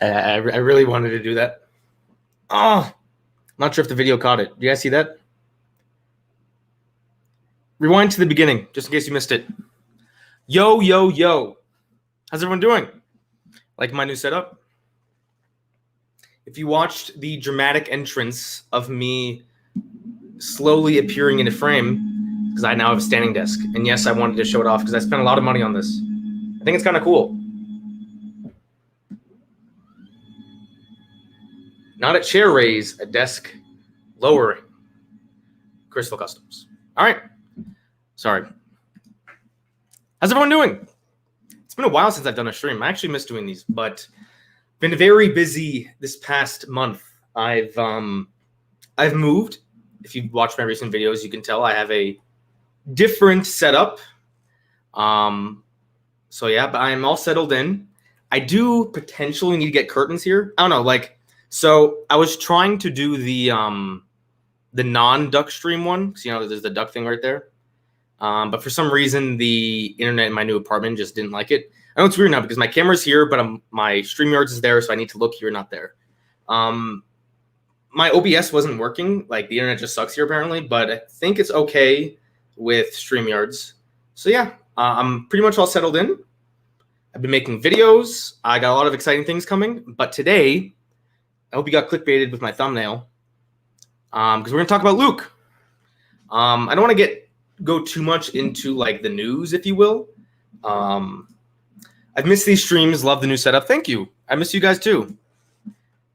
I really wanted to do that. Oh, I'm not sure if the video caught it. Do you guys see that? Rewind to the beginning, just in case you missed it. Yo, yo, yo. How's everyone doing? Like my new setup? If you watched the dramatic entrance of me slowly appearing in a frame, because I now have a standing desk. And yes, I wanted to show it off because I spent a lot of money on this. I think it's kind of cool. Not a chair raise, a desk lowering. Crystal Customs. All right. Sorry. How's everyone doing? It's been a while since I've done a stream. I actually miss doing these, but been very busy this past month. I've moved. If you've watched my recent videos, you can tell I have a different setup. So yeah, but I'm all settled in. I do potentially need to get curtains here. I don't know, so I was trying to do the non-duck stream one, because there's the duck thing right there. But for some reason, the internet in my new apartment just didn't like it. I know it's weird now because my camera's here, but my StreamYards is there, so I need to look here, not there. My OBS wasn't working. The internet just sucks here apparently, but I think it's okay with StreamYards. So yeah, I'm pretty much all settled in. I've been making videos. I got a lot of exciting things coming, but today, I hope you got clickbaited with my thumbnail, because we're gonna talk about Luke. I don't want to go too much into the news, if you will. I've missed these streams. Love the new setup. Thank you. I miss you guys too.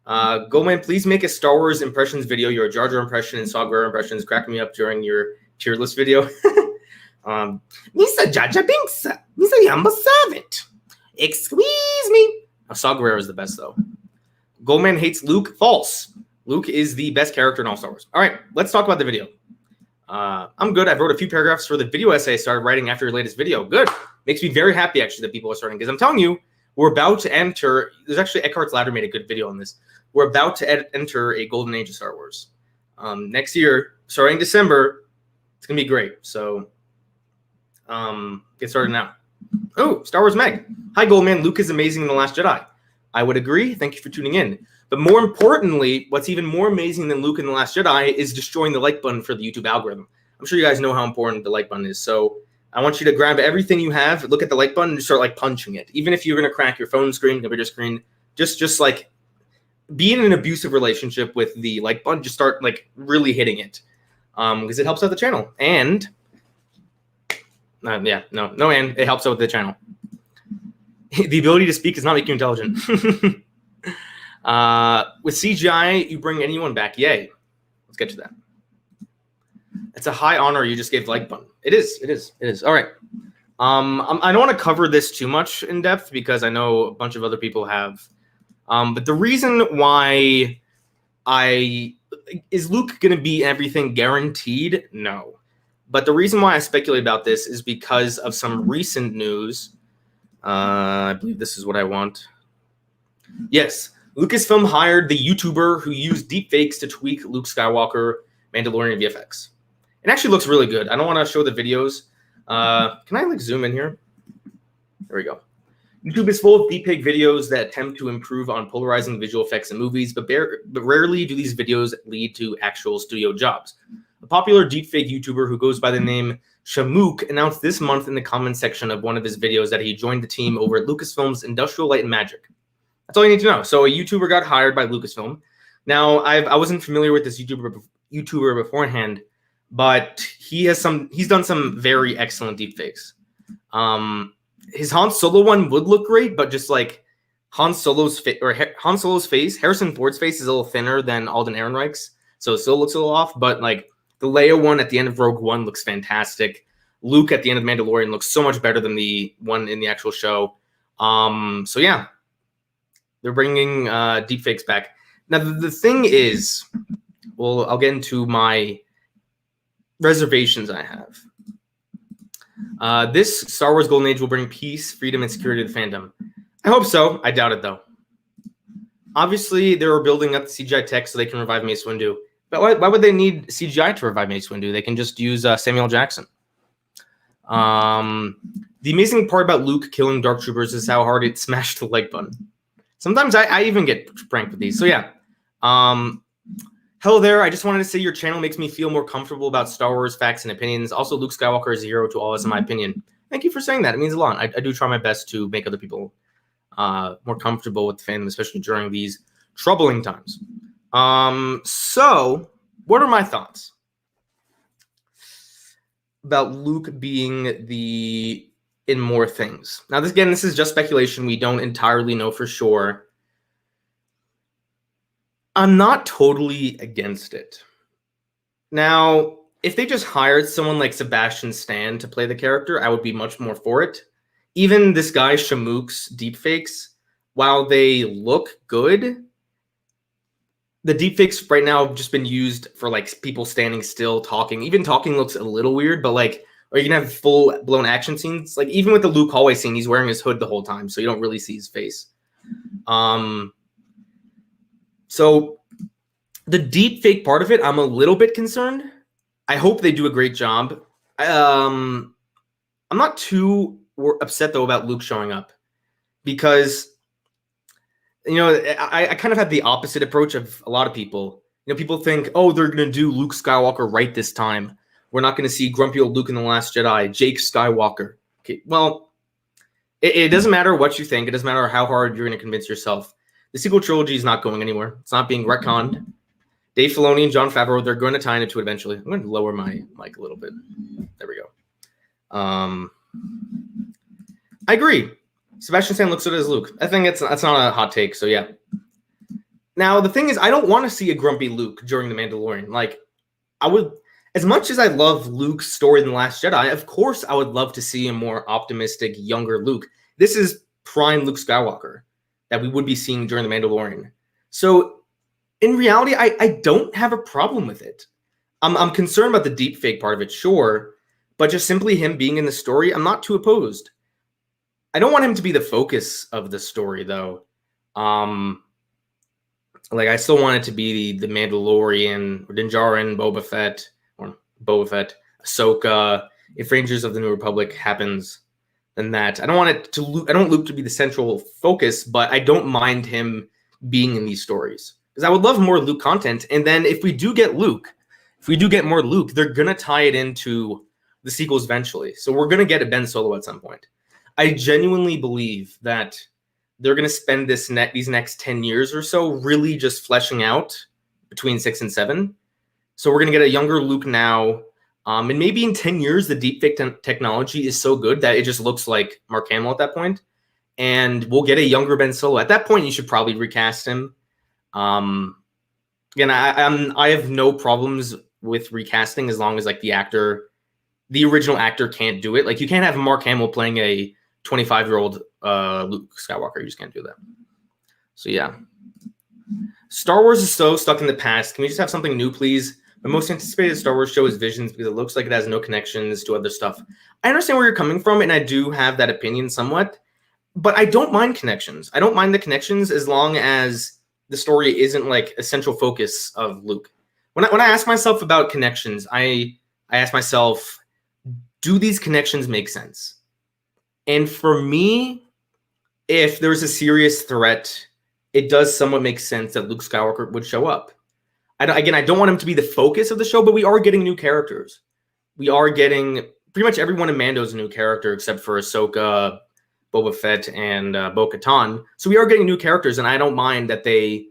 Goldman, please make a Star Wars impressions video. Your Jar Jar impression and Saw Gerrera impressions cracked me up during your tier list video. Misa Jar Jar Binks, Misa Yamba Servant. Excuse me. Saw Gerrera is the best though. Goldman hates Luke. False. Luke is the best character in all Star Wars. All right, let's talk about the video. I'm good. I've wrote a few paragraphs for the video essay I started writing after your latest video. Good. Makes me very happy, actually, that people are starting. Because I'm telling you, we're about to enter. There's actually Eckhart's Ladder made a good video on this. We're about to enter a golden age of Star Wars. Next year, starting December, it's going to be great. So get started now. Oh, Star Wars Meg. Hi, Goldman. Luke is amazing in The Last Jedi. I would agree. Thank you for tuning in. But more importantly, what's even more amazing than Luke in The Last Jedi is destroying the like button for the YouTube algorithm. I'm sure you guys know how important the like button is. So I want you to grab everything you have, look at the like button, and start punching it. Even if you're going to crack your phone screen, computer screen, just be in an abusive relationship with the like button. Just start really hitting it, because it helps out the channel. And and it helps out with the channel. The ability to speak does not make you intelligent. With CGI, you bring anyone back. Yay. Let's get to that. It's a high honor you just gave the like button. It is. All right. I don't want to cover this too much in depth because I know a bunch of other people have. But the reason why is Luke going to be everything guaranteed? No. But the reason why I speculate about this is because of some recent news. I believe this is what I want. Yes. Lucasfilm hired the YouTuber who used deepfakes to tweak Luke Skywalker Mandalorian VFX. It actually looks really good. I don't want to show the videos. Can I zoom in here? There we go. YouTube is full of deepfake videos that attempt to improve on polarizing visual effects in movies, but rarely do these videos lead to actual studio jobs. A popular deepfake YouTuber who goes by the name Shamook announced this month in the comments section of one of his videos that he joined the team over at Lucasfilm's Industrial Light and Magic. That's all you need to know. So a YouTuber got hired by Lucasfilm. Now, I wasn't familiar with this YouTuber beforehand, but he's done some very excellent deepfakes. His Han Solo one would look great, but just Han Solo's face, Harrison Ford's face is a little thinner than Alden Ehrenreich's, so it still looks a little off. But the Leia one at the end of Rogue One looks fantastic. Luke at the end of Mandalorian looks so much better than the one in the actual show. So yeah. They're bringing deepfakes back. Now, the thing is, well, I'll get into my reservations I have. This Star Wars Golden Age will bring peace, freedom, and security to the fandom. I hope so. I doubt it, though. Obviously, they were building up the CGI tech so they can revive Mace Windu. But why would they need CGI to revive Mace Windu? They can just use Samuel Jackson. The amazing part about Luke killing Dark Troopers is how hard it smashed the like button. Sometimes I even get pranked with these. So yeah. Hello there. I just wanted to say your channel makes me feel more comfortable about Star Wars facts and opinions. Also, Luke Skywalker is a hero to all of us, in my opinion. Thank you for saying that. It means a lot. I do try my best to make other people more comfortable with the fandom, especially during these troubling times. So what are my thoughts about Luke being in more things? Now, this is just speculation. We don't entirely know for sure. I'm not totally against it. Now, if they just hired someone like Sebastian Stan to play the character, I would be much more for it. Even this guy Shamook's deepfakes, while they look good, the deepfakes right now have just been used for like people standing still, talking. Even talking looks a little weird, but like, or you can have full-blown action scenes. Like even with the Luke hallway scene, he's wearing his hood the whole time, so you don't really see his face. So the deepfake part of it, I'm a little bit concerned. I hope they do a great job. I'm not too upset though about Luke showing up, because I kind of had the opposite approach of a lot of people. People think, oh, they're going to do Luke Skywalker right this time. We're not going to see grumpy old Luke in The Last Jedi, Jake Skywalker. Okay, well, it doesn't matter what you think. It doesn't matter how hard you're going to convince yourself. The sequel trilogy is not going anywhere. It's not being retconned. Dave Filoni and Jon Favreau, they're going to tie into it eventually. I'm going to lower my mic a little bit. There we go. I agree. Sebastian Stan looks good as Luke. I think that's not a hot take, so yeah. Now, the thing is, I don't want to see a grumpy Luke during The Mandalorian. Like, I would, as much as I love Luke's story in The Last Jedi, of course I would love to see a more optimistic, younger Luke. This is prime Luke Skywalker that we would be seeing during The Mandalorian. So, in reality, I don't have a problem with it. I'm concerned about the deepfake part of it, sure, but just simply him being in the story, I'm not too opposed. I don't want him to be the focus of the story, though. Like, I still want it to be the Mandalorian, or Din Djarin, Boba Fett, Ahsoka. If Rangers of the New Republic happens, then that. I don't want Luke to be the central focus, but I don't mind him being in these stories, because I would love more Luke content. And then if we do get more Luke, they're gonna tie it into the sequels eventually. So we're gonna get a Ben Solo at some point. I genuinely believe that they're going to spend these next 10 years or so really just fleshing out between 6 and 7. So we're going to get a younger Luke now. And maybe in 10 years, the deepfake technology is so good that it just looks like Mark Hamill at that point. And we'll get a younger Ben Solo. At that point, you should probably recast him. Again, I have no problems with recasting as long as like the original actor can't do it. Like you can't have Mark Hamill playing a 25-year-old Luke Skywalker. You just can't do that. So yeah. Star Wars is so stuck in the past. Can we just have something new, please? My most anticipated Star Wars show is Visions, because it looks like it has no connections to other stuff. I understand where you're coming from, and I do have that opinion somewhat, but I don't mind connections. I don't mind the connections as long as the story isn't like a central focus of Luke. When I ask myself about connections, I ask myself, do these connections make sense? And for me, if there's a serious threat, it does somewhat make sense that Luke Skywalker would show up. I don't want him to be the focus of the show, but we are getting new characters. We are getting pretty much everyone in Mando's a new character except for Ahsoka, Boba Fett, and Bo-Katan. So we are getting new characters, and I don't mind that they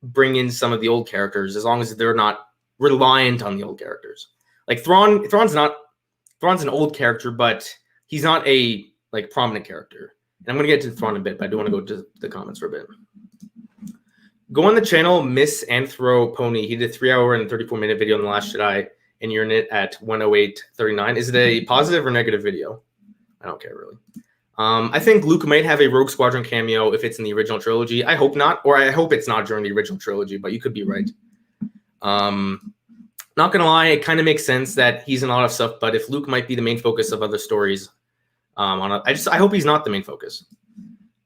bring in some of the old characters as long as they're not reliant on the old characters. Like Thrawn's an old character, but he's not a like prominent character. And I'm going to get to Thrawn in a bit, but I do want to go to the comments for a bit. Go on the channel Miss Anthro Pony. He did a 3-hour and 34-minute video on The Last Jedi, and you're in it at 1:08:39. Is it a positive or negative video? I don't care, really. I think Luke might have a Rogue Squadron cameo if it's in the original trilogy. I hope not, or I hope it's not during the original trilogy, but you could be right. Not gonna lie, it kind of makes sense that he's in a lot of stuff, but if Luke might be the main focus of other stories, I hope he's not the main focus.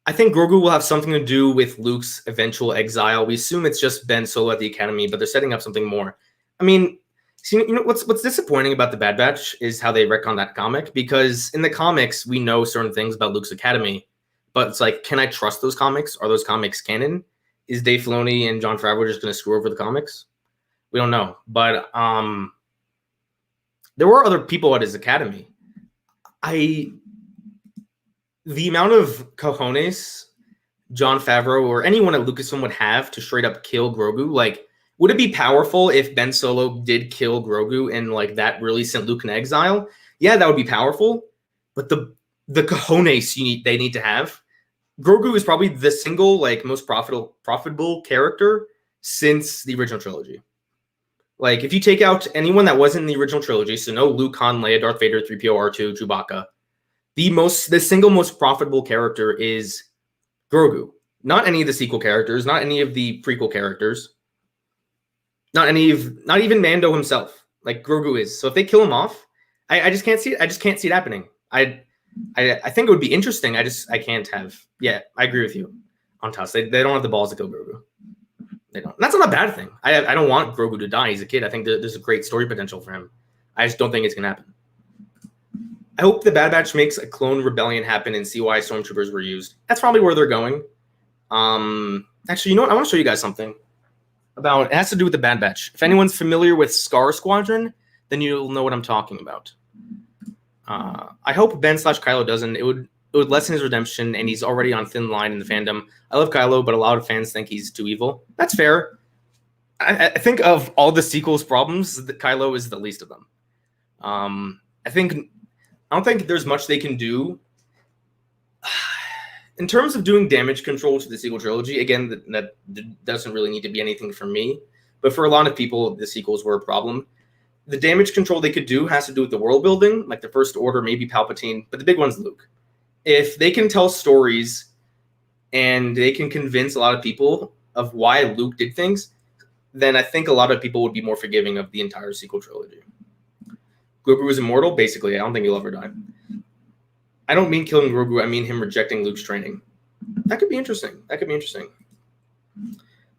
I think Grogu will have something to do with Luke's eventual exile. We assume it's just Ben Solo at the Academy, but they're setting up something more. I mean, see, you know what's disappointing about the Bad Batch is how they retcon that comic, because in the comics we know certain things about Luke's Academy, but it's like, can I trust those comics? Are those comics canon? Is Dave Filoni and Jon Favreau just going to screw over the comics? We don't know, but there were other people at his academy. The amount of cojones Jon Favreau or anyone at Lucasfilm would have to straight up kill Grogu, like, would it be powerful if Ben Solo did kill Grogu and like that really sent Luke in exile? Yeah, that would be powerful, but the cojones they need to have. Grogu is probably the single like most profitable character since the original trilogy. Like, if you take out anyone that wasn't in the original trilogy, so no Luke, Han, Leia, Darth Vader, 3PO, R2, Chewbacca, the single most profitable character is Grogu. Not any of the sequel characters, not any of the prequel characters, not even Mando himself. Like, Grogu is. So if they kill him off, I just can't see it. I just can't see it happening. I think it would be interesting. I can't have. Yeah, I agree with you on Tuss. They don't have the balls to kill Grogu. They don't. And that's not a bad thing. I don't want Grogu to die. He's a kid. I think there's a great story potential for him. I just don't think it's going to happen. I hope the Bad Batch makes a clone rebellion happen and see why stormtroopers were used. That's probably where they're going. Actually, you know what? I want to show you guys something about. It has to do with the Bad Batch. If anyone's familiar with Scar Squadron, then you'll know what I'm talking about. I hope Ben/Kylo doesn't. It would lessen his redemption, and he's already on thin line in the fandom. I love Kylo, but a lot of fans think he's too evil. That's fair. I think of all the sequels' problems, Kylo is the least of them. I don't think there's much they can do in terms of doing damage control to the sequel trilogy. Again, that doesn't really need to be anything for me, but for a lot of people, the sequels were a problem. The damage control they could do has to do with the world building, like the First Order, maybe Palpatine, but the big one's Luke. If they can tell stories and they can convince a lot of people of why Luke did things, then I think a lot of people would be more forgiving of the entire sequel trilogy. Grogu is immortal? Basically, I don't think he'll ever die. I don't mean killing Grogu, I mean him rejecting Luke's training. That could be interesting.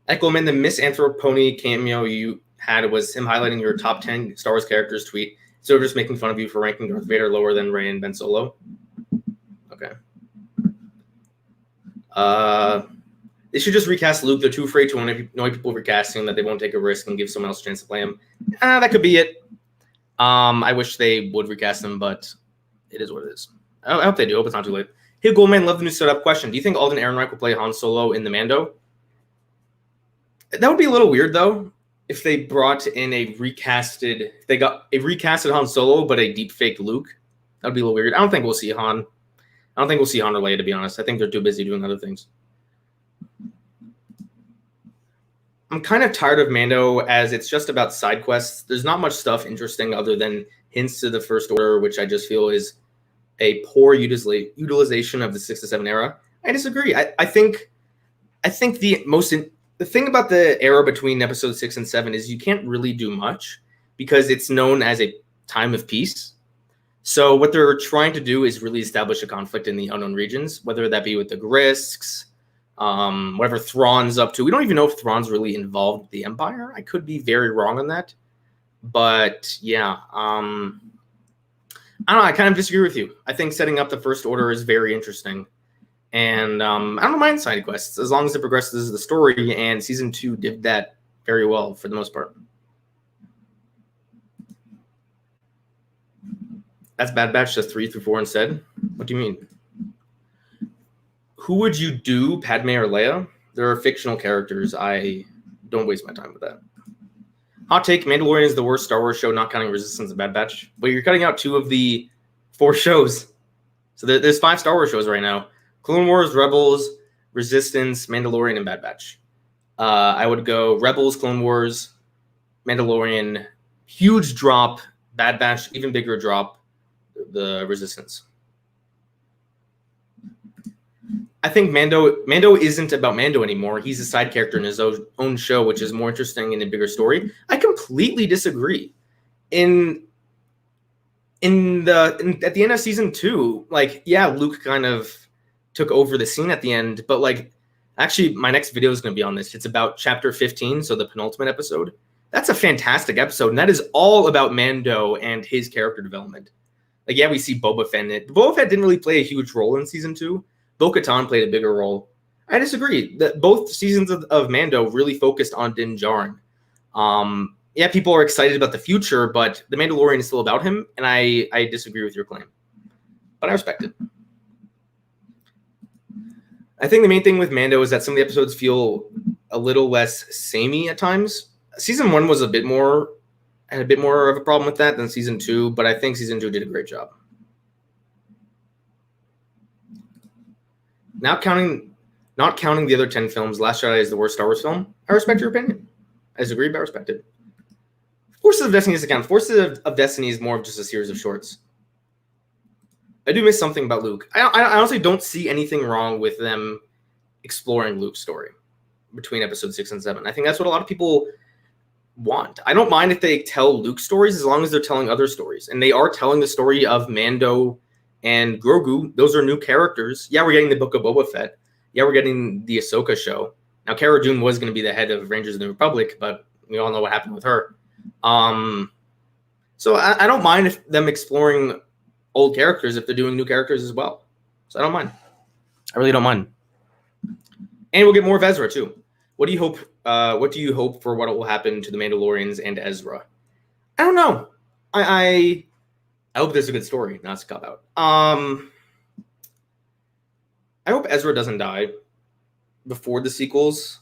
Echoman, the Misanthropony cameo you had was him highlighting your top 10 Star Wars characters tweet, so just making fun of you for ranking Darth Vader lower than Rey and Ben Solo. Okay. They should just recast Luke. They're too afraid to annoy people recasting that they won't take a risk and give someone else a chance to play him. That could be it. I wish they would recast him, but it is what it is. I hope they do. I hope it's not too late. Hey, Goldman, love the new setup question. Do you think Alden Ehrenreich will play Han Solo in the Mando? That would be a little weird, though, if they brought in a recasted Han Solo, but a deep fake Luke. That would be a little weird. I don't think we'll see Han. I don't think we'll see Han or Leia, to be honest. I think they're too busy doing other things. I'm kind of tired of Mando as it's just about side quests. There's not much stuff interesting other than hints to the First Order, which I just feel is a poor utilization of the 6 to 7 era. I disagree. I think the thing about the era between episode 6 and 7 is you can't really do much because it's known as a time of peace. So what they're trying to do is really establish a conflict in the unknown regions, whether that be with the Grisks, whatever Thrawn's up to. We don't even know if Thrawn's really involved with the Empire. I could be very wrong on that. But yeah, I don't know. I kind of disagree with you. I think setting up the First Order is very interesting. And I don't mind side quests as long as it progresses the story, and season 2 did that very well for the most part. That's Bad Batch, just 3 through 4 instead. What do you mean? Who would you do, Padme or Leia? There are fictional characters. I don't waste my time with that. Hot take, Mandalorian is the worst Star Wars show, not counting Resistance and Bad Batch. But you're cutting out 2 of the 4 shows. So there's 5 Star Wars shows right now. Clone Wars, Rebels, Resistance, Mandalorian, and Bad Batch. I would go Rebels, Clone Wars, Mandalorian, huge drop, Bad Batch, even bigger drop, the Resistance. I think Mando isn't about Mando anymore. He's a side character in his own show, which is more interesting and a bigger story. I completely disagree. At the end of season 2, like, yeah, Luke kind of took over the scene at the end, but like, actually, my next video is going to be on this. It's about chapter 15, so the penultimate episode. That's a fantastic episode, and that is all about Mando and his character development. Like, yeah, we see Boba Fett in it. Boba Fett didn't really play a huge role in season 2. Bo-Katan played a bigger role. I disagree. Both seasons of Mando really focused on Din Djarin. Yeah, people are excited about the future, but The Mandalorian is still about him, and I disagree with your claim. But I respect it. I think the main thing with Mando is that some of the episodes feel a little less samey at times. Season 1 was had a bit more of a problem with that than season 2, but I think season 2 did a great job. Not counting the other 10 films, Last Jedi is the worst Star Wars film. I respect your opinion. I disagree, but I respect it. Forces of Destiny doesn't count. Forces of Destiny is more of just a series of shorts. I do miss something about Luke. I honestly don't see anything wrong with them exploring Luke's story between episode 6 and 7. I think that's what a lot of people want. I don't mind if they tell Luke stories as long as they're telling other stories. And they are telling the story of Mando and Grogu. Those are new characters. Yeah, we're getting the Book of Boba Fett. Yeah, we're getting the Ahsoka show. Now, Cara Dune was going to be the head of Rangers of the Republic, but we all know what happened with her. So I don't mind if them exploring old characters if they're doing new characters as well. So I don't mind. I really don't mind. And we'll get more of Ezra too. What do you hope? What do you hope for what will happen to the Mandalorians and Ezra? I don't know. I hope there's a good story, not a cop out. I hope Ezra doesn't die before the sequels.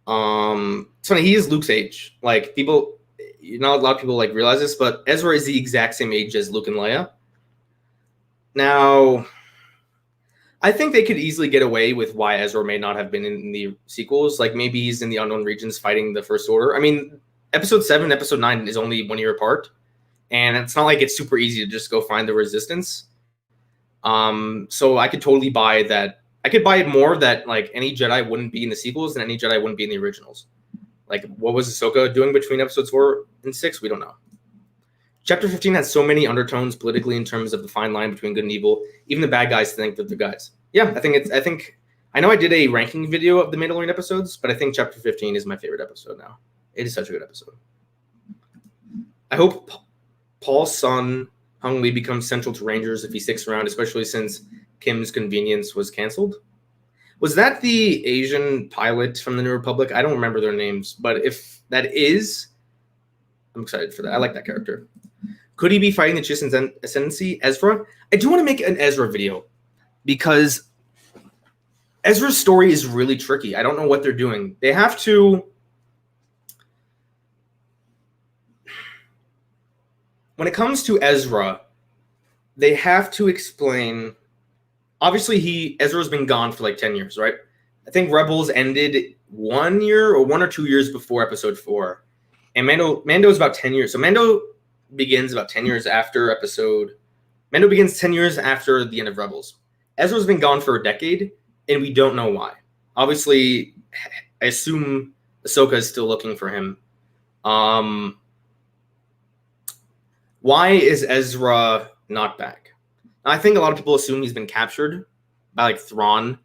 It's funny, he is Luke's age. Like, people, not a lot of people like realize this, but Ezra is the exact same age as Luke and Leia. Now, I think they could easily get away with why Ezra may not have been in the sequels. Like, maybe he's in the Unknown Regions fighting the First Order. I mean, episode 7 and episode 9 is only 1 year apart. And it's not like it's super easy to just go find the Resistance. So I could totally buy that. I could buy it more that, like, any Jedi wouldn't be in the sequels and any Jedi wouldn't be in the originals. Like, what was Ahsoka doing between episodes 4 and 6? We don't know. Chapter 15 has so many undertones politically in terms of the fine line between good and evil. Even the bad guys think that they're guys. Yeah, I know I did a ranking video of the Mandalorian episodes, but I think Chapter 15 is my favorite episode now. It is such a good episode. I hope Paul's son, Hung Lee, becomes central to Rangers if he sticks around, especially since Kim's Convenience was canceled. Was that the Asian pilot from the New Republic? I don't remember their names, but if that is, I'm excited for that. I like that character. Could he be fighting the Chiss Ascendancy? Ezra? I do want to make an Ezra video because Ezra's story is really tricky. I don't know what they're doing. They have to... When it comes to Ezra, they have to explain... Obviously, Ezra's been gone for like 10 years, right? I think Rebels ended 1 year or 1 or 2 years before episode 4. And Mando's about 10 years. So Mando begins about 10 years after Mando begins 10 years after the end of Rebels. Ezra's been gone for a decade, and we don't know why. Obviously, I assume Ahsoka is still looking for him. Why is Ezra not back? I think a lot of people assume he's been captured by, like, Thrawn,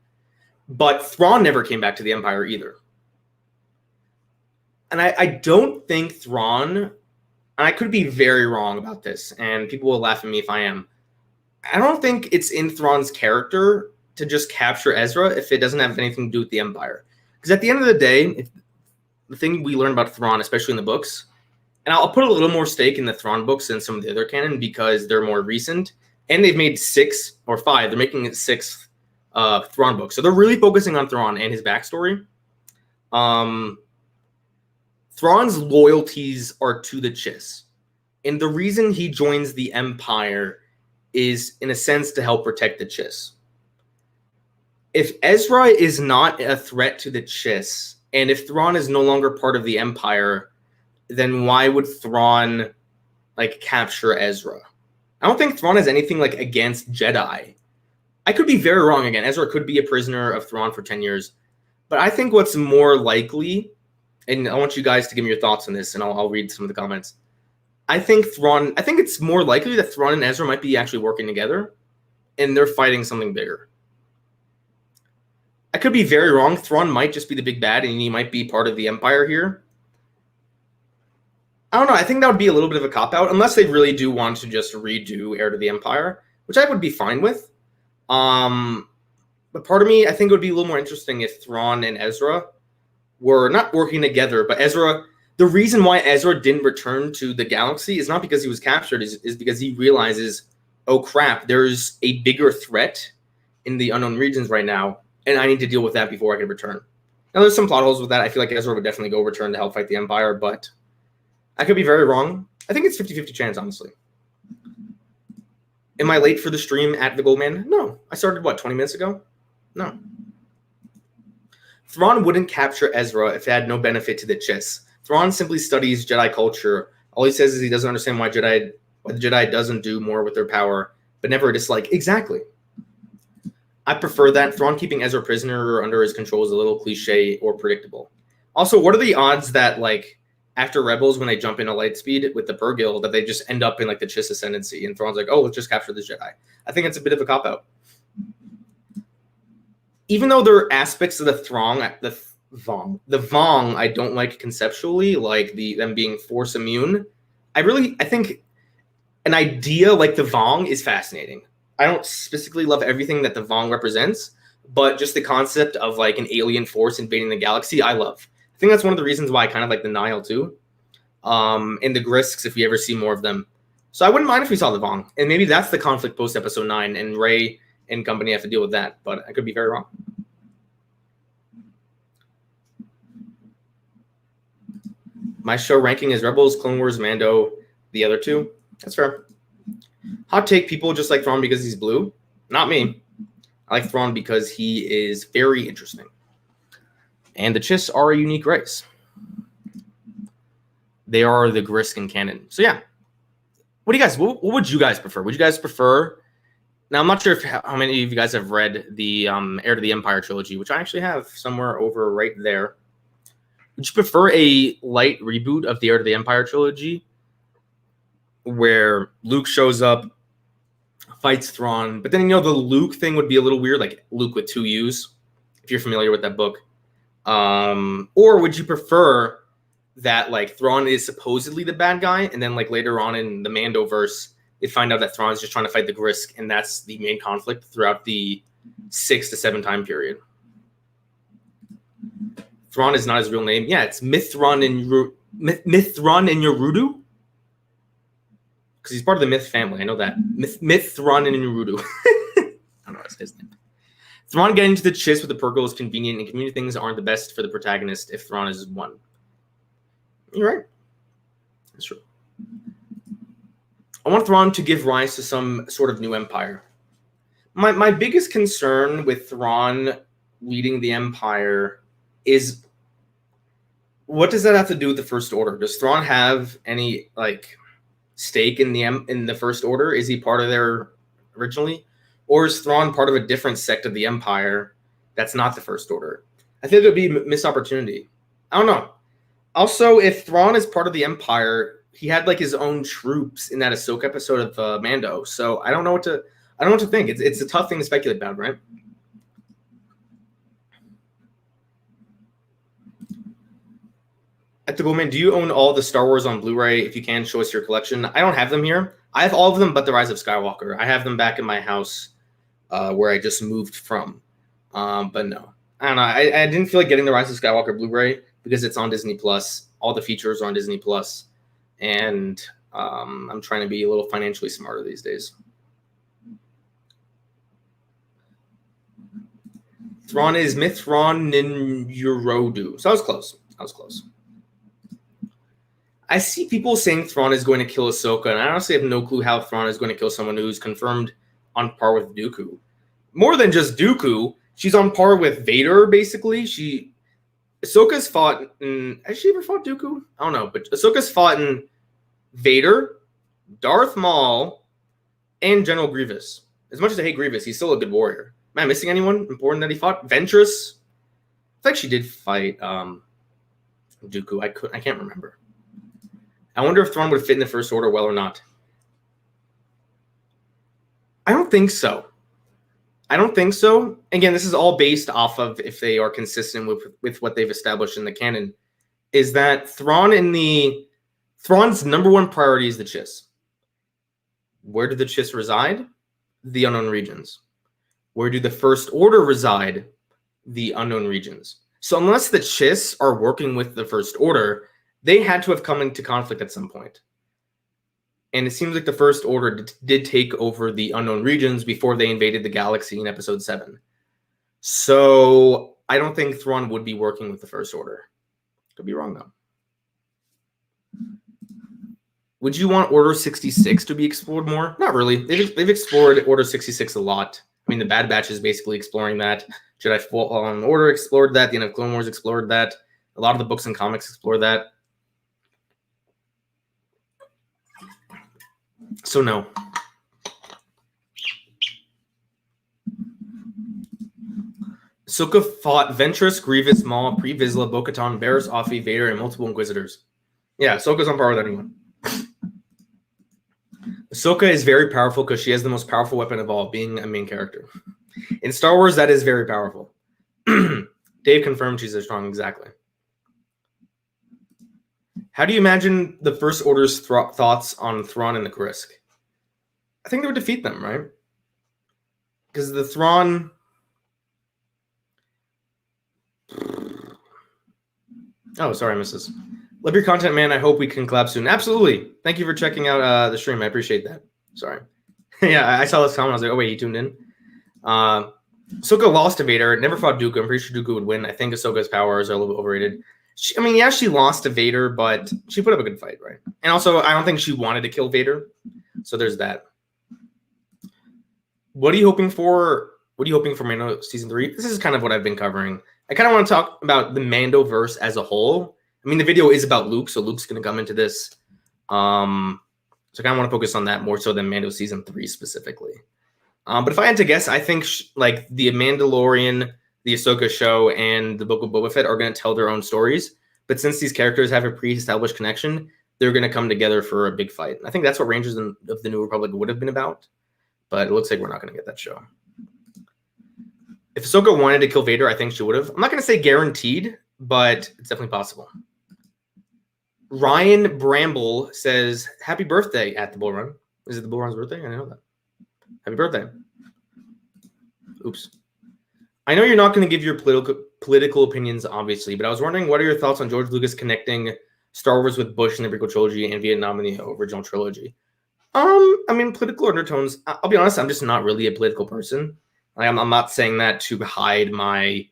but Thrawn never came back to the Empire either. And I don't think Thrawn, and I could be very wrong about this, and people will laugh at me if I am. I don't think it's in Thrawn's character to just capture Ezra if it doesn't have anything to do with the Empire. Because at the end of the day, the thing we learn about Thrawn, especially in the books, and I'll put a little more stake in the Thrawn books than some of the other canon because they're more recent, and they've made 6 or 5. They're making it 6th Thrawn book. So they're really focusing on Thrawn and his backstory. Thrawn's loyalties are to the Chiss. And the reason he joins the Empire is, in a sense, to help protect the Chiss. If Ezra is not a threat to the Chiss, and if Thrawn is no longer part of the Empire, then why would Thrawn, like, capture Ezra? I don't think Thrawn has anything, like, against Jedi. I could be very wrong again. Ezra could be a prisoner of Thrawn for 10 years. But I think what's more likely, and I want you guys to give me your thoughts on this, and I'll read some of the comments. I think it's more likely that Thrawn and Ezra might be actually working together, and they're fighting something bigger. I could be very wrong. Thrawn might just be the big bad, and he might be part of the Empire here. I don't know. I think that would be a little bit of a cop-out, unless they really do want to just redo Heir to the Empire, which I would be fine with. But part of me, I think it would be a little more interesting if Thrawn and Ezra were not working together, but the reason why Ezra didn't return to the galaxy is not because he was captured, is because he realizes, oh crap, there's a bigger threat in the unknown regions right now, and I need to deal with that before I can return. Now, there's some plot holes with that. I feel like Ezra would definitely go return to help fight the Empire, but I could be very wrong. I think it's 50-50 chance, honestly. Am I late for the stream at the Goldman? No. I started, 20 minutes ago? No. Thrawn wouldn't capture Ezra if it had no benefit to the Chiss. Thrawn simply studies Jedi culture. All he says is he doesn't understand why the Jedi doesn't do more with their power, but never a dislike. Exactly. I prefer that. Thrawn keeping Ezra prisoner or under his control is a little cliche or predictable. Also, what are the odds that, after Rebels, when they jump into Lightspeed with the Purrgil, that they just end up in, the Chiss Ascendancy, and Thrawn's like, oh, let's just capture this Jedi. I think it's a bit of a cop-out. Even though there are aspects of the Vong I don't like conceptually, like them being Force immune, I think an idea like the Vong is fascinating. I don't specifically love everything that the Vong represents, but just the concept of an alien force invading the galaxy, I love. I think that's one of the reasons why I kind of like the Nihil too. And the Grisks, if we ever see more of them. So I wouldn't mind if we saw the Vong. And maybe that's the conflict post episode 9, and Rey and company have to deal with that, but I could be very wrong. My show ranking is Rebels, Clone Wars, Mando, the other two. That's fair. Hot take, people just like Thrawn because he's blue. Not me. I like Thrawn because he is very interesting. And the Chiss are a unique race. They are the Griskin canon. So yeah. What would you guys prefer? Would you guys prefer... Now, I'm not sure how many of you guys have read the Heir to the Empire trilogy, which I actually have somewhere over right there. Would you prefer a light reboot of the Heir to the Empire trilogy where Luke shows up, fights Thrawn, but then, the Luke thing would be a little weird, like Luke with 2 U's, if you're familiar with that book. Or would you prefer that, Thrawn is supposedly the bad guy, and then, later on in the Mandoverse, they find out that Thrawn is just trying to fight the Grisk, and that's the main conflict throughout the 6 to 7 time period. Thrawn is not his real name. Yeah, it's Mithron and Yarudu. Because he's part of the Myth family. I know that. Mithron and Yarudu. I don't know what's his name. Thrawn getting to the Chiss with the Purrgil is convenient, and community things aren't the best for the protagonist if Thrawn is one. You're right. That's true. I want Thrawn to give rise to some sort of new empire. My biggest concern with Thrawn leading the Empire is, what does that have to do with the First Order? Does Thrawn have any stake in the First Order? Is he part of there originally, or is Thrawn part of a different sect of the Empire that's not the First Order? I think it would be a missed opportunity. I don't know. Also, if Thrawn is part of the Empire, he had his own troops in that Ahsoka episode of Mando. So I don't know what to think. It's a tough thing to speculate about, right? At the moment, do you own all the Star Wars on Blu-ray? If you can, show us your collection. I don't have them here. I have all of them but The Rise of Skywalker. I have them back in my house where I just moved from. But no. I don't know. I didn't feel like getting The Rise of Skywalker Blu-ray because it's on Disney+. All the features are on Disney+. And I'm trying to be a little financially smarter these days. Thrawn is Mithron Ninjurodu. So I was close. I see people saying Thrawn is going to kill Ahsoka, and I honestly have no clue how Thrawn is going to kill someone who's confirmed on par with Dooku. More than just Dooku, she's on par with Vader, basically. Ahsoka's fought in... Has she ever fought Dooku? I don't know, but Ahsoka's fought in Vader, Darth Maul, and General Grievous. As much as I hate Grievous, he's still a good warrior. Am I missing anyone important that he fought? Ventress? I think she did fight Dooku. I can't remember. I wonder if Thrawn would fit in the First Order well or not. I don't think so. Again, this is all based off of if they are consistent with what they've established in the canon. Is that Thrawn's number one priority is the Chiss. Where do the Chiss reside? The unknown regions. Where do the First Order reside? The unknown regions. So unless the Chiss are working with the First Order, they had to have come into conflict at some point. And it seems like the First Order did take over the unknown regions before they invaded the galaxy in Episode 7. So I don't think Thrawn would be working with the First Order. Could be wrong, though. Would you want Order 66 to be explored more? Not really. They've explored Order 66 a lot. I mean, the Bad Batch is basically exploring that. Jedi Fallen Order explored that. The End of Clone Wars explored that. A lot of the books and comics explore that. So no. Ahsoka fought Ventress, Grievous, Maul, Pre Vizsla, Bo-Katan, Barriss Offee, Vader, and multiple Inquisitors. Yeah, Ahsoka's on par with anyone. Ahsoka is very powerful because she has the most powerful weapon of all, being a main character. In Star Wars, that is very powerful. Dave confirmed she's as strong, exactly. How do you imagine the First Order's thoughts on Thrawn and the Krisk? I think they would defeat them, right? Because the Thrawn... Oh, sorry, I missed this. Love your content, man. I hope we can collab soon. Absolutely. Thank you for checking out the stream. I appreciate that. Sorry. Yeah, I saw this comment. I was like, oh, wait, he tuned in? Ahsoka lost to Vader. Never fought Dooku. I'm pretty sure Dooku would win. I think Ahsoka's powers are a little bit overrated. She lost to Vader, but she put up a good fight, right? And also, I don't think she wanted to kill Vader. So there's that. What are you hoping for? What are you hoping for Mando Season 3? This is kind of what I've been covering. I kind of want to talk about the Mandoverse as a whole. I mean, the video is about Luke, so Luke's going to come into this. So I kind of want to focus on that more so than Mando Season 3 specifically. But if I had to guess, I think like the Mandalorian, the Ahsoka show, and the Book of Boba Fett are going to tell their own stories. But since these characters have a pre-established connection, they're going to come together for a big fight. I think that's what Rangers of the New Republic would have been about. But it looks like we're not going to get that show. If Ahsoka wanted to kill Vader, I think she would have. I'm not going to say guaranteed, but it's definitely possible. Ryan Bramble says, happy birthday at the Bull Run. Is it the Bull Run's birthday? I didn't know that. Happy birthday. Oops. I know you're not going to give your political opinions, obviously, but I was wondering, what are your thoughts on George Lucas connecting Star Wars with Bush in the prequel trilogy and Vietnam in the original trilogy? I mean, political undertones, I'll be honest, I'm just not really a political person. I'm not saying that to hide my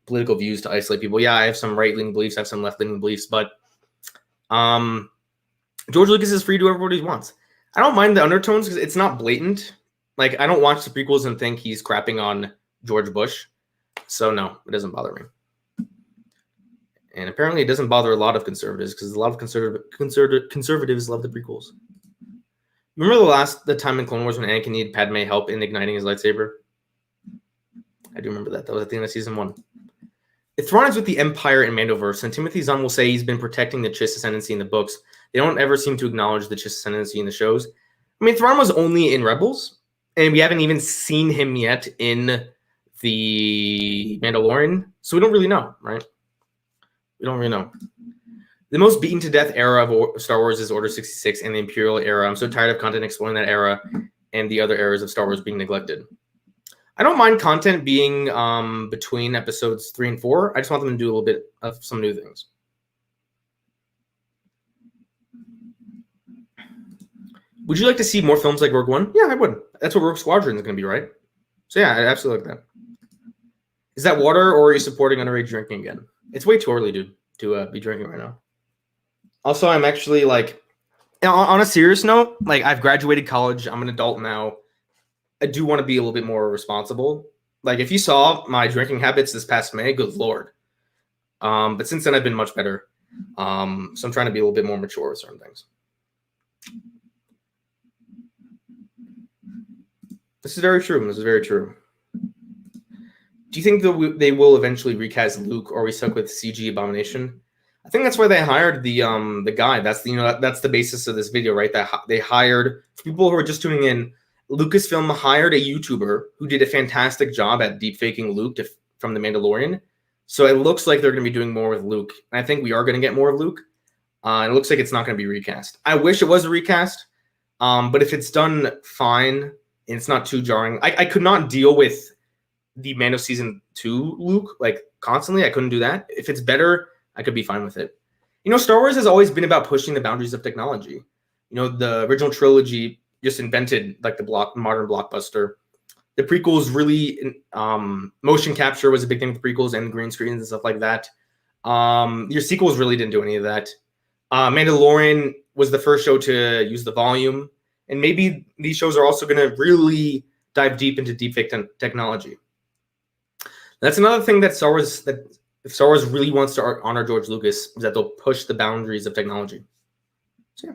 political views to isolate people. Yeah, I have some right-leaning beliefs, I have some left-leaning beliefs, but George Lucas is free to do whatever he wants. I don't mind the undertones because it's not blatant. Like, I don't watch the prequels and think he's crapping on George Bush. So, no, it doesn't bother me. And apparently it doesn't bother a lot of conservatives because a lot of conservatives love the prequels. Remember the time in Clone Wars when Anakin needed Padme help in igniting his lightsaber? I do remember that. That was at the end of Season 1. If Thrawn is with the Empire in Mandoverse, and Timothy Zahn will say he's been protecting the Chiss ascendancy in the books, they don't ever seem to acknowledge the Chiss ascendancy in the shows. I mean, Thrawn was only in Rebels, and we haven't even seen him yet in the Mandalorian, so we don't really know, right? We don't really know. The most beaten to death era of Star Wars is Order 66 and the Imperial era. I'm so tired of content exploring that era and the other eras of Star Wars being neglected. I don't mind content being between episodes 3 and 4. I just want them to do a little bit of some new things. Would you like to see more films like Rogue One? Yeah, I would. That's what Rogue Squadron is going to be, right? So yeah, I absolutely like that. Is that water, or are you supporting underage drinking again? It's way too early, dude, to be drinking right now. Also, I'm actually like, on a serious note, like I've graduated college. I'm an adult now. I do want to be a little bit more responsible. Like if you saw my drinking habits this past May, good Lord. But since then I've been much better. So I'm trying to be a little bit more mature with certain things. This is very true. This is very true. Do you think they will eventually recast Luke, or are we stuck with CG Abomination? I think that's why they hired the guy. That's that's the basis of this video, right? That they hired, for people who are just tuning in, Lucasfilm hired a YouTuber who did a fantastic job at deepfaking Luke from The Mandalorian. So it looks like they're going to be doing more with Luke. And I think we are going to get more of Luke. And it looks like it's not going to be recast. I wish it was a recast, but if it's done fine and it's not too jarring, I could not deal with the Mando season 2 Luke like constantly. I couldn't do that. If it's better, I could be fine with it. Star Wars has always been about pushing the boundaries of technology. The original trilogy just invented like the modern blockbuster. The prequels really, motion capture was a big thing with the prequels and green screens and stuff like that. Your sequels really didn't do any of that. Mandalorian was the first show to use the volume, and maybe these shows are also going to really dive deep into deepfake technology. That's another thing that if Star Wars really wants to honor George Lucas, is that they'll push the boundaries of technology. So, yeah.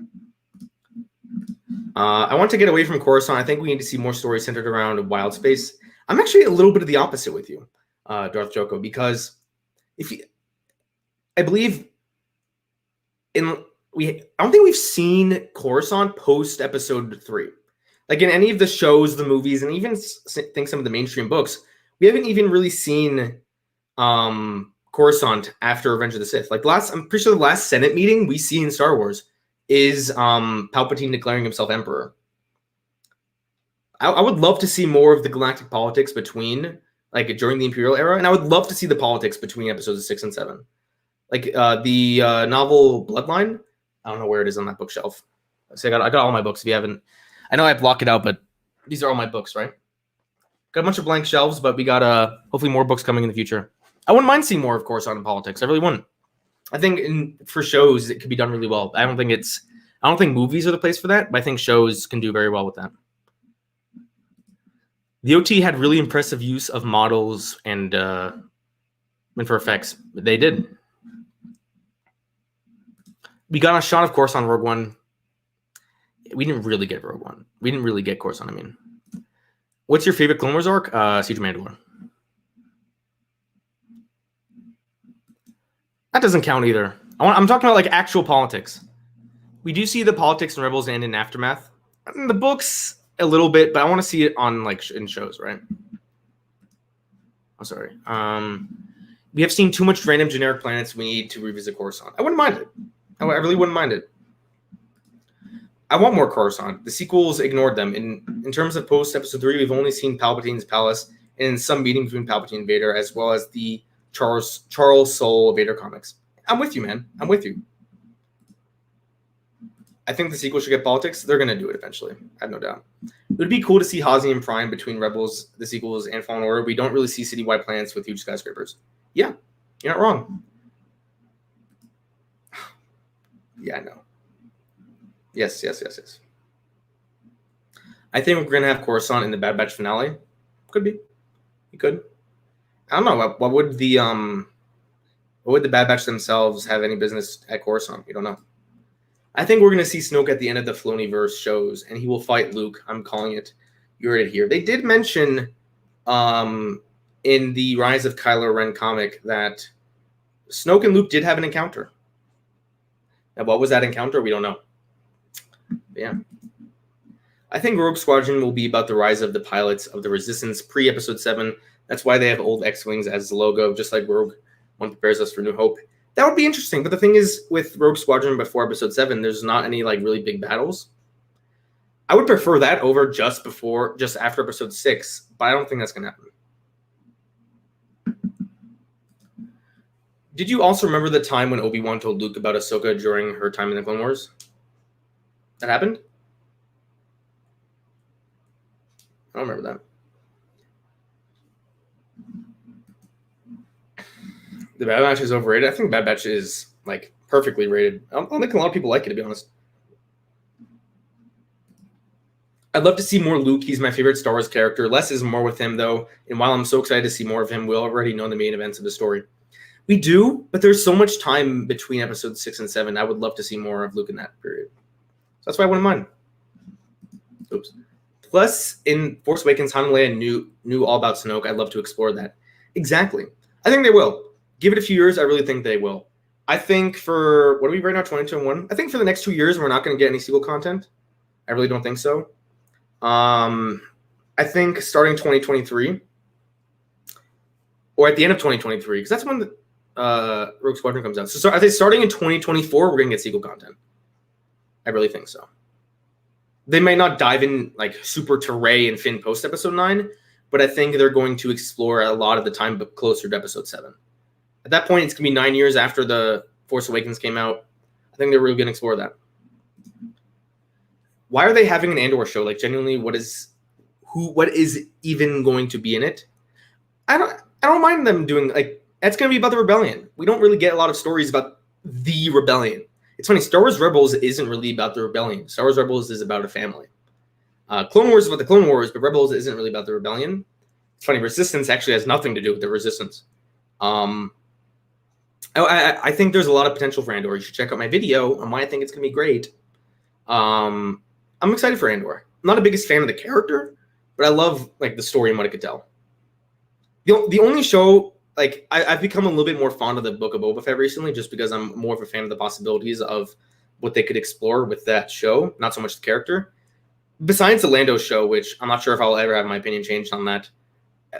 I want to get away from Coruscant. I think we need to see more stories centered around wild space. I'm actually a little bit of the opposite with you, Darth Joko, because I believe I don't think we've seen Coruscant post episode 3. Like in any of the shows, the movies, and even think some of the mainstream books, we haven't even really seen Coruscant after Revenge of the Sith. Like I'm pretty sure the last Senate meeting we see in Star Wars is Palpatine declaring himself emperor. I would love to see more of the galactic politics during the Imperial era, and I would love to see the politics between episodes 6 and 7. Like the novel Bloodline, I don't know where it is on that bookshelf. So I got all my books. If you haven't, I know I block it out, but these are all my books, right? Got a bunch of blank shelves, but we got hopefully more books coming in the future. I wouldn't mind seeing more of Coruscant in politics. I really wouldn't. I think for shows it could be done really well. I don't think movies are the place for that, but I think shows can do very well with that. The OT had really impressive use of models and for effects. They did. We got a shot, of course, on Rogue One. We didn't really get Rogue One. We didn't really get Coruscant, I mean. What's your favorite Clone Wars arc? Siege of Mandalore. That doesn't count either. I'm talking about like actual politics. We do see the politics in Rebels and in Aftermath. In the books, a little bit, but I want to see it on in shows, right? I'm sorry. We have seen too much random generic planets. We need to revisit Coruscant. I wouldn't mind it. I really wouldn't mind it. I want more Coruscant. The sequels ignored them. In terms of post episode 3, we've only seen Palpatine's palace and some meeting between Palpatine and Vader, as well as the Charles Soule Vader comics. I'm with you, man. I'm with you. I think the sequel should get politics. They're going to do it eventually. I have no doubt. It would be cool to see Hazi and Prime between Rebels, the sequels, and Fallen Order. We don't really see citywide planets with huge skyscrapers. Yeah, you're not wrong. Yeah, I know. Yes. I think we're going to have Coruscant in the Bad Batch finale. Could be. You could. I don't know. What would the Bad Batch themselves have any business at Coruscant? We don't know. I think we're going to see Snoke at the end of the Filoniverse shows, and he will fight Luke. I'm calling it. You heard it here. They did mention in the Rise of Kylo Ren comic that Snoke and Luke did have an encounter. Now, what was that encounter? We don't know. But yeah. I think Rogue Squadron will be about the rise of the pilots of the Resistance pre-Episode 7. That's why they have old X-Wings as the logo, just like Rogue One prepares us for New Hope. That would be interesting. But the thing is, with Rogue Squadron before Episode 7, there's not any really big battles. I would prefer that over just after Episode 6, but I don't think that's going to happen. Did you also remember the time when Obi-Wan told Luke about Ahsoka during her time in the Clone Wars? That happened? I don't remember that. The Bad Batch is overrated. I think Bad Batch is perfectly rated. I don't think a lot of people like it, to be honest. I'd love to see more Luke. He's my favorite Star Wars character. Less is more with him, though. And while I'm so excited to see more of him, we already know the main events of the story. We do, but there's so much time between episodes 6 and 7. I would love to see more of Luke in that period. So that's why I wouldn't mind. Oops. Plus, in Force Awakens, Han and Leia knew all about Snoke. I'd love to explore that. Exactly. I think they will. Give it a few years. I really think they will. I think for, what are we right now, 2021? I think for the next 2 years, we're not going to get any sequel content. I really don't think so. I think starting 2023, or at the end of 2023, because that's when the Rogue Squadron comes out. So I think starting in 2024, we're going to get sequel content. I really think so. They may not dive in like super to Rey and Finn post Episode 9, but I think they're going to explore a lot of the time, but closer to Episode 7. At that point, it's going to be 9 years after the Force Awakens came out. I think they're really going to explore that. Why are they having an Andor show? Like, genuinely, what is even going to be in it? I don't mind them doing, like, that's going to be about the rebellion. We don't really get a lot of stories about the rebellion. It's funny, Star Wars Rebels isn't really about the rebellion. Star Wars Rebels is about a family. Clone Wars is about the Clone Wars, but Rebels isn't really about the rebellion. It's funny, Resistance actually has nothing to do with the Resistance. I think there's a lot of potential for Andor. You should check out my video on why I think it's going to be great. I'm excited for Andor. I'm not the biggest fan of the character, but I love like the story and what it could tell. The only show, like, I've become a little bit more fond of the Book of Boba Fett recently, just because I'm more of a fan of the possibilities of what they could explore with that show, not so much the character. Besides the Lando show, which I'm not sure if I'll ever have my opinion changed on that,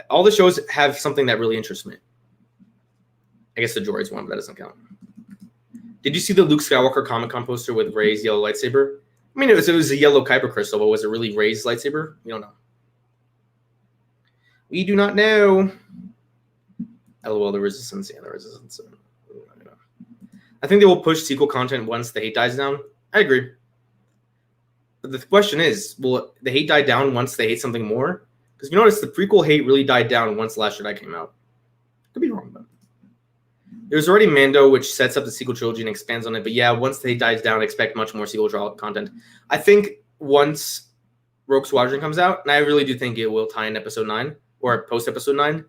all the shows have something that really interests me. I guess the droids one, but that doesn't count. Did you see the Luke Skywalker Comic-Con poster with Rey's yellow lightsaber? I mean, it was a yellow kyber crystal, but was it really Rey's lightsaber? We don't know. We do not know. LOL, the Resistance. Yeah, the Resistance. I think they will push sequel content once the hate dies down. I agree. But the question is, will the hate die down once they hate something more? Because you notice the prequel hate really died down once The Last Jedi came out. Could be wrong, but there's already Mando, which sets up the sequel trilogy and expands on it. But yeah, once the hate dies down, expect much more sequel content. I think once Rogue Squadron comes out, and I really do think it will tie in Episode 9 or post Episode 9,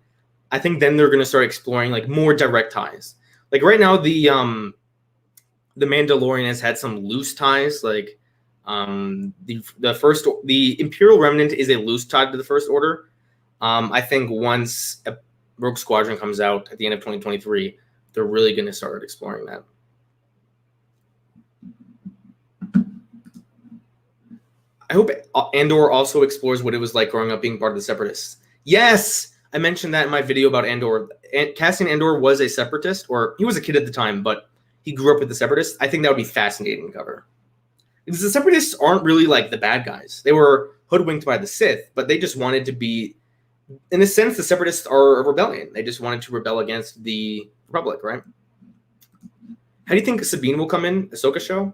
I think then they're going to start exploring like more direct ties. Like right now, the Mandalorian has had some loose ties. Like the Imperial Remnant is a loose tie to the First Order. I think once Rogue Squadron comes out at the end of 2023, they're really going to start exploring that. I hope Andor also explores what it was like growing up being part of the Separatists. Yes! I mentioned that in my video about Andor. Cassian Andor was a Separatist, or he was a kid at the time, but he grew up with the Separatists. I think that would be fascinating to cover. Because the Separatists aren't really like the bad guys. They were hoodwinked by the Sith, but they just wanted to be, in a sense, the Separatists are a rebellion. They just wanted to rebel against the Republic, right? How do you think Sabine will come in, Ahsoka show?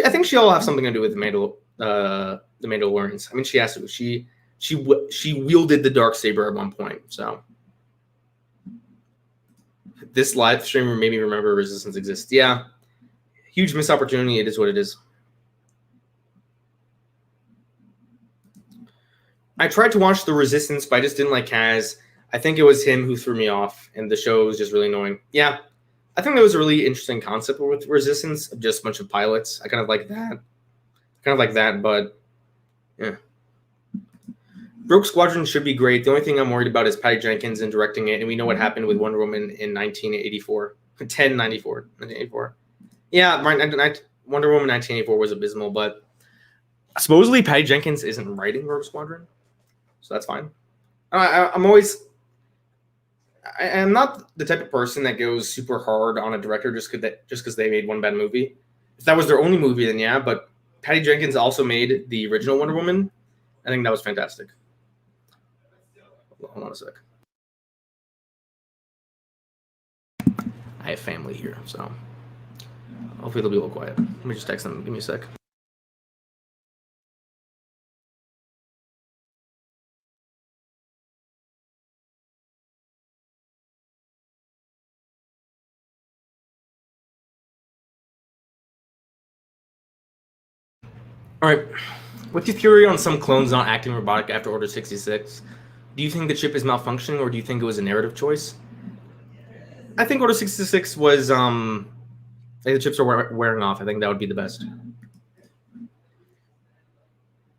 I think she'll have something to do with the Mandalorians. I mean, she has to. She wielded the Darksaber at one point, so this live stream made me remember Resistance exists. Yeah, huge missed opportunity. It is what it is. I tried to watch the Resistance, but I just didn't like Kaz. I think it was him who threw me off, and the show was just really annoying. Yeah, I think that was a really interesting concept with Resistance, just a bunch of pilots. I kind of like that. But yeah. Rogue Squadron should be great. The only thing I'm worried about is Patty Jenkins and directing it, and we know what happened with Wonder Woman in 1984. Yeah, Wonder Woman 1984 was abysmal, but supposedly Patty Jenkins isn't writing Rogue Squadron, so that's fine. I'm not the type of person that goes super hard on a director just because they made one bad movie. If that was their only movie, then yeah, but Patty Jenkins also made the original Wonder Woman. I think that was fantastic. Hold on a sec. I have family here, so hopefully they'll be a little quiet. Let me just text them. Give me a sec. All right. What's your theory on some clones not acting robotic after Order 66? Do you think the chip is malfunctioning, or do you think it was a narrative choice? I think Order 66 was, the chips are wearing off. I think that would be the best.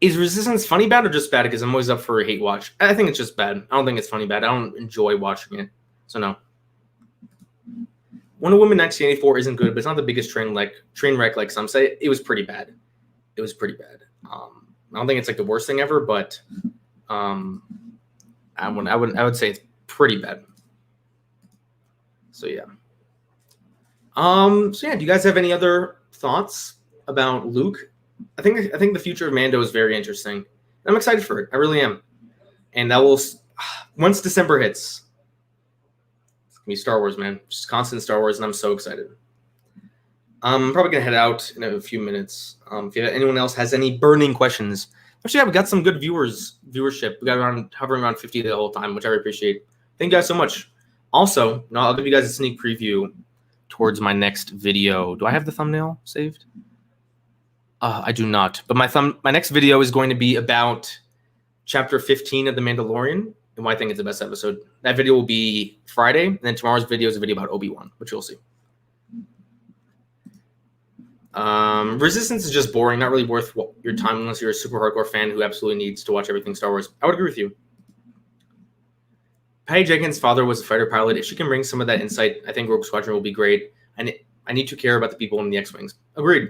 Is Resistance funny bad or just bad? Because I'm always up for a hate watch. I think it's just bad. I don't think it's funny bad. I don't enjoy watching it. So no. Wonder Woman 1984 isn't good, but it's not the biggest train wreck like some say. It was pretty bad. It was pretty bad. I don't think it's like the worst thing ever, but I would say it's pretty bad. So yeah. So yeah, do you guys have any other thoughts about Luke? I think the future of Mando is very interesting. I'm excited for it. I really am. And that will, once December hits, it's gonna be Star Wars, man. Just constant Star Wars, and I'm so excited. I'm probably gonna head out in a few minutes. If anyone else has any burning questions, actually, yeah, we got some good viewership. We got hovering around 50 the whole time, which I appreciate. Thank you guys so much. Also, I'll give you guys a sneak preview towards my next video. Do I have the thumbnail saved? I do not. But my next video is going to be about Chapter 15 of The Mandalorian and why I think it's the best episode. That video will be Friday, and then tomorrow's video is a video about Obi-Wan, which you'll see. Resistance is just boring, not really worth your time unless you're a super hardcore fan who absolutely needs to watch everything Star Wars. I would agree with you. Patty Jenkins' father was a fighter pilot. If she can bring some of that insight, I think Rogue Squadron will be great. And I need to care about the people in the X-Wings. Agreed.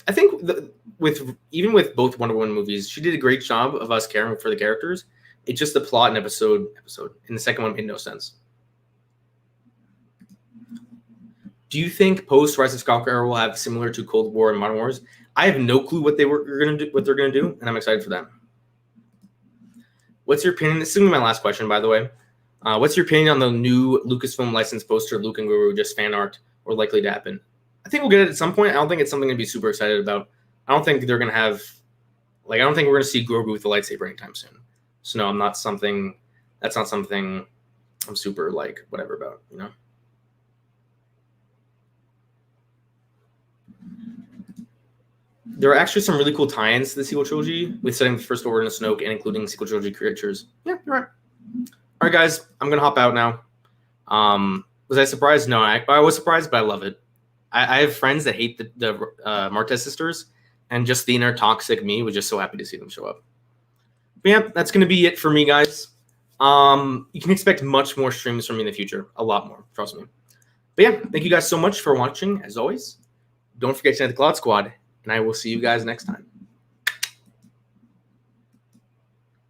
I think even with both Wonder Woman movies, she did a great job of us caring for the characters. It's just the plot in episode in the second one made no sense. Do you think post Rise of Skywalker will have similar to Cold War and Modern Wars? I have no clue what they're going to do, and I'm excited for that. What's your opinion? This is going to be my last question, by the way. What's your opinion on the new Lucasfilm licensed poster, Luke and Guru, just fan art, or likely to happen? I think we'll get it at some point. I don't think it's something to be super excited about. I don't think they're going to have, I don't think we're going to see Grogu with a lightsaber anytime soon. So no, that's not something I'm super whatever about, you know? There are actually some really cool tie-ins to the sequel trilogy with setting the First Order in Snoke and including sequel trilogy creatures. Yeah, you're right. All right, guys, I'm going to hop out now. Was I surprised? No, I was surprised, but I love it. I have friends that hate the Martez sisters, and just the inner toxic me was just so happy to see them show up. But yeah, that's going to be it for me, guys. You can expect much more streams from me in the future. A lot more, trust me. But yeah, thank you guys so much for watching, as always. Don't forget to join the Cloud Squad, and I will see you guys next time.